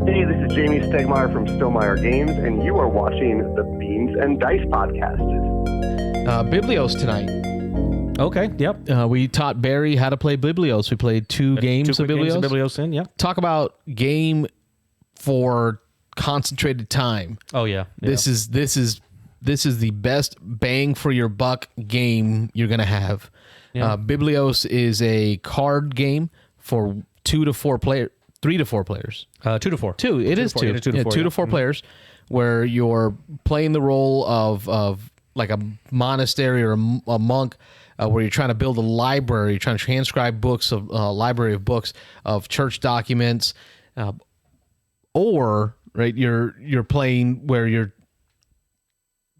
Hey, this is Jamie Stegmeyer from Stonemeyer Games, and you are watching the Beans and Dice podcast. Biblios tonight. Okay, yep. We taught Barry how to play Biblios. We played two games of Biblios. Talk about game for concentrated time. Oh yeah. This is the best bang for your buck game you're gonna have. Yeah. Biblios is a card game for 3 to 4 players. 2 to 4. Two. It is 2. 2 to 4 players, where you're playing the role of like a monastery or a monk, where you're trying to build a library, you're trying to transcribe books of library of books of church documents, or right you're playing where you're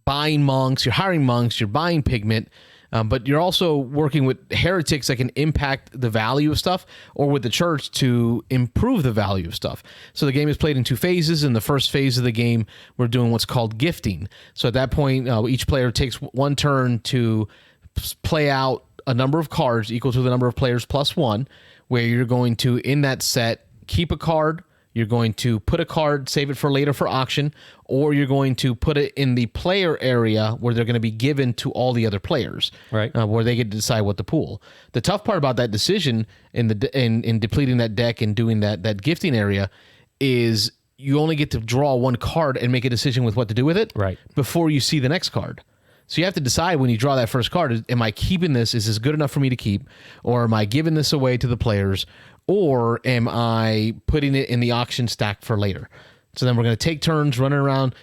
buying monks, you're hiring monks, you're buying pigment. But you're also working with heretics that can impact the value of stuff, or with the church to improve the value of stuff. So the game is played in 2 phases. In the first phase of the game, we're doing what's called gifting. So at that point, each player takes 1 turn to play out a number of cards equal to the number of players plus 1, where you're going to, in that set, keep a card. You're going to put a card, save it for later for auction, or you're going to put it in the player area where they're going to be given to all the other players, right? Where they get to decide what to pool. The tough part about that decision in depleting that deck and doing that gifting area is you only get to draw 1 card and make a decision with what to do with it, right, before you see the next card. So you have to decide when you draw that first card, am I keeping this? Is this good enough for me to keep? Or am I giving this away to the players? Or am I putting it in the auction stack for later? So then we're going to take turns running around,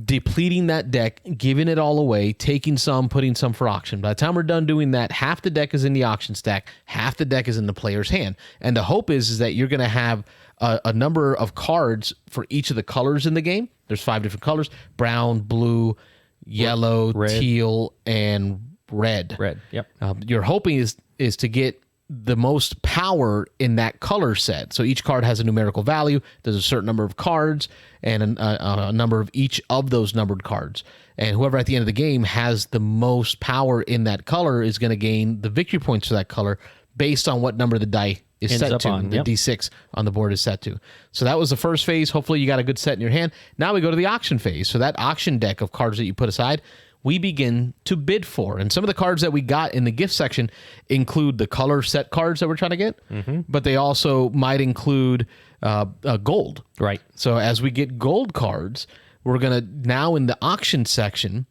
depleting that deck, giving it all away, taking some, putting some for auction. By the time we're done doing that, half the deck is in the auction stack, half the deck is in the player's hand. And the hope is that you're going to have a number of cards for each of the colors in the game. There's 5 different colors: brown, blue, yellow, red, teal, and red. Red, yep. Your hoping is to get the most power in that color set. So each card has a numerical value. There's a certain number of cards and a number of each of those numbered cards. And whoever at the end of the game has the most power in that color is going to gain the victory points for that color based on what number the die is set to. The D6 on the board is set to. So that was the first phase. Hopefully you got a good set in your hand. Now we go to the auction phase. So that auction deck of cards that you put aside, we begin to bid for. And some of the cards that we got in the gift section include the color set cards that we're trying to get, but they also might include gold. Right. So as we get gold cards, we're going to now in the auction section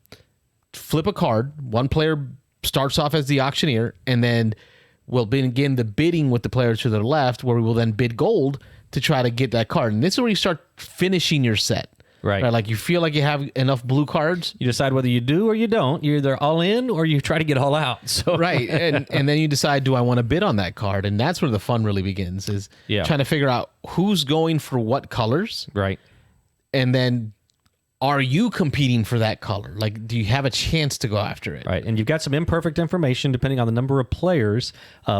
flip a card. 1 player starts off as the auctioneer, and then we'll begin the bidding with the players to the left, where we will then bid gold to try to get that card. And this is where you start finishing your set. Right. Like you feel like you have enough blue cards. You decide whether you do or you don't. You're either all in or you try to get all out. So right. And then you decide, do I want to bid on that card? And that's where the fun really begins, is trying to figure out who's going for what colors. Right. And then are you competing for that color? Like, do you have a chance to go after it? Right. And you've got some imperfect information depending on the number of players.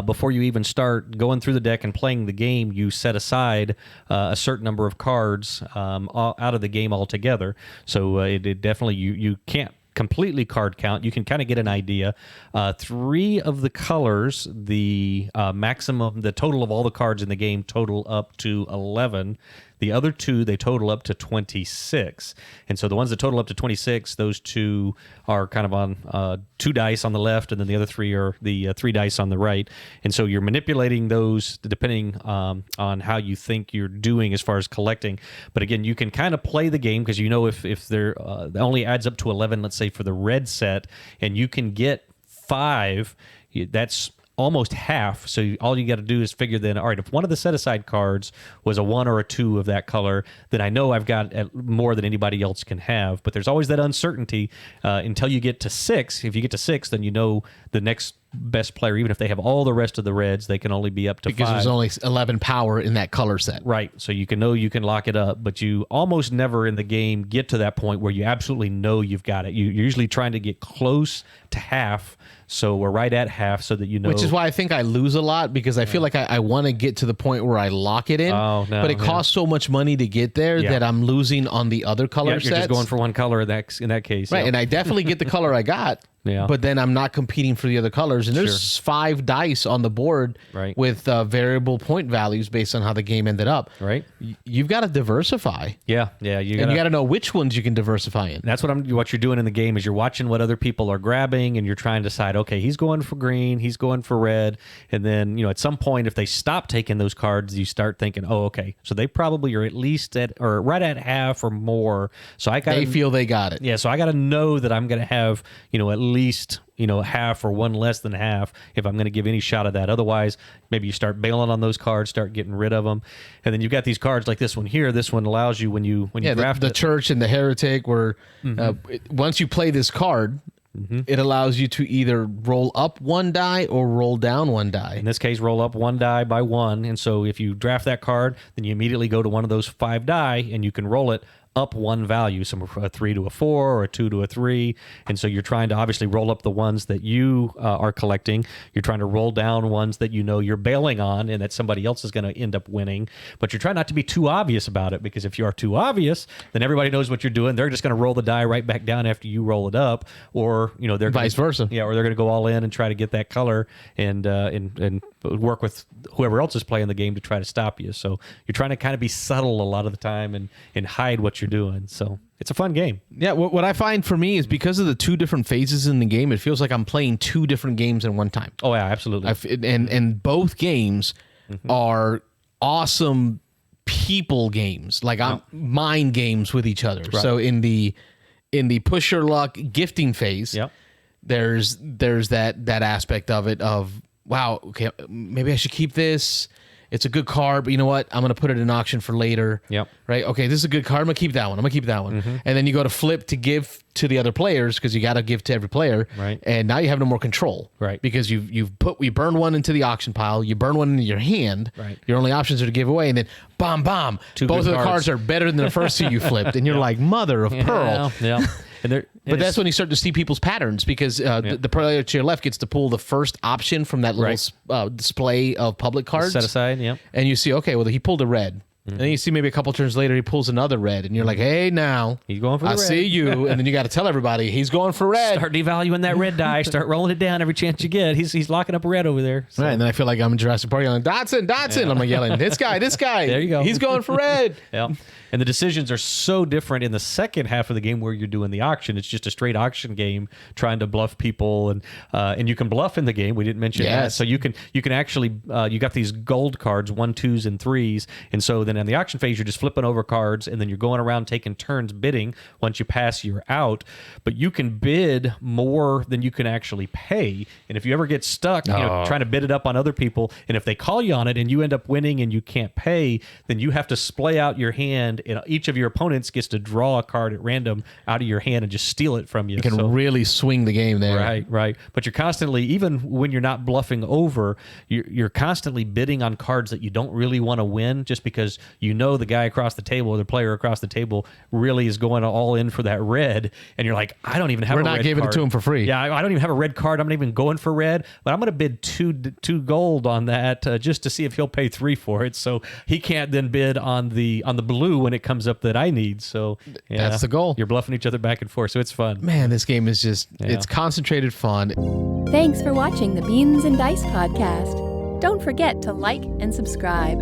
Before you even start going through the deck and playing the game, you set aside a certain number of cards out of the game altogether. So it definitely, you can't completely card count. You can kind of get an idea. 3 of the colors, the maximum, the total of all the cards in the game total up to 11. The other 2, they total up to 26. And so the ones that total up to 26, those 2 are kind of on 2 dice on the left, and then the other 3 are the 3 dice on the right. And so you're manipulating those depending on how you think you're doing as far as collecting. But again, you can kind of play the game because you know if there only adds up to 11, let's say for the red set, and you can get 5, that's almost half. So all you got to do is figure then, all right, if one of the set aside cards was a 1 or a 2 of that color, then I know I've got more than anybody else can have. But there's always that uncertainty until you get to 6. If you get to 6, then you know the next best player, even if they have all the rest of the reds, they can only be up to 5. Because there's only 11 power in that color set. Right. So you can know you can lock it up, but you almost never in the game get to that point where you absolutely know you've got it. You're usually trying to get close to half. So we're right at half so that you know. Which is why I think I lose a lot, because I feel like I want to get to the point where I lock it in. Oh, no, but it costs so much money to get there that I'm losing on the other color sets. You're just going for one color in that case. Right. And I definitely get the color I got. Yeah. but then I'm not competing for the other colors. And there's 5 dice on the board Right. with variable point values based on how the game ended up. Right. You've got to diversify. Yeah. You got to know which ones you can diversify in. That's what you're doing in the game is you're watching what other people are grabbing and you're trying to decide, okay, he's going for green, he's going for red. And then, at some point, if they stop taking those cards, you start thinking, oh, okay, so they probably are at least or right at half or more. So they feel they got it. Yeah. So I got to know that I'm going to have, at least, half or one less than half if I'm going to give any shot of that. Otherwise, maybe you start bailing on those cards, start getting rid of them. And then you've got these cards like this one here. This one allows you when you draft the church and the heretic where once you play this card, it allows you to either roll up 1 die or roll down 1 die. In this case, roll up 1 die by 1. And so if you draft that card, then you immediately go to one of those 5 die and you can roll it up 1 value, so from a 3 to a 4 or a 2 to a 3. And so you're trying to obviously roll up the ones that you are collecting. You're trying to roll down ones that you're bailing on and that somebody else is going to end up winning. But you're trying not to be too obvious about it, because if you are too obvious, then everybody knows what you're doing. They're just going to roll the die right back down after you roll it up, or they're vice versa. Yeah, or they're going to go all in and try to get that color and work with whoever else is playing the game to try to stop you. So you're trying to kind of be subtle a lot of the time and hide what you're doing. So it's a fun game. Yeah, what I find for me is because of the 2 different phases in the game, it feels like I'm playing 2 different games in one time. Oh yeah, absolutely. And both games are awesome people games, like mind games with each other. Right. So in the push your luck gifting phase, there's that aspect of it of, wow, okay, maybe I should keep this. It's a good card, but you know what? I'm going to put it in auction for later. Yep. Right? Okay, this is a good card. I'm going to keep that one. And then you go to flip to give to the other players, because you got to give to every player. Right. And now you have no more control. Right. Because you burn one into the auction pile, you burn one into your hand. Right. Your only options are to give away, and then bomb. Two Both good of the cards are better than the first 2 you flipped, and you're like, mother of pearl. Yeah. But that's when you start to see people's patterns, because the player to your left gets to pull the first option from that little display of public cards. Set aside, yeah. And you see, okay, well, he pulled a red. And then you see maybe a couple turns later, he pulls another red. And you're like, hey, now. He's going for the I red. see you. And then you got to tell everybody, he's going for red. Start devaluing that red die. Start rolling it down every chance you get. He's locking up red over there. So. Right, and then I feel like I'm in Jurassic Park yelling, Dotson. I'm like yelling, this guy. There you go. He's going for red. Yeah. And the decisions are so different in the second half of the game where you're doing the auction. It's just a straight auction game trying to bluff people, and you can bluff in the game. We didn't mention that. So you can actually you got these gold cards, 1, 2s, and 3s, and so then in the auction phase you're just flipping over cards, and then you're going around taking turns bidding. Once you pass, you're out. But you can bid more than you can actually pay, and if you ever get stuck, trying to bid it up on other people, and if they call you on it and you end up winning and you can't pay, then you have to splay out your hand. And each of your opponents gets to draw a card at random out of your hand and just steal it from you. You can really swing the game there. Right. But you're constantly, even when you're not bluffing over, you're constantly bidding on cards that you don't really want to win, just because the guy across the table or the player across the table really is going all in for that red. And you're like, I don't even have a red card. We're not giving it to him for free. Yeah, I don't even have a red card. I'm not even going for red, but I'm going to bid two gold on that just to see if he'll pay 3 for it. So he can't then bid on the blue when it comes up that I need. So that's the goal. You're bluffing each other back and forth. So it's fun. Man, this game is just, it's concentrated fun. Thanks for watching the Beans and Dice podcast. Don't forget to like and subscribe.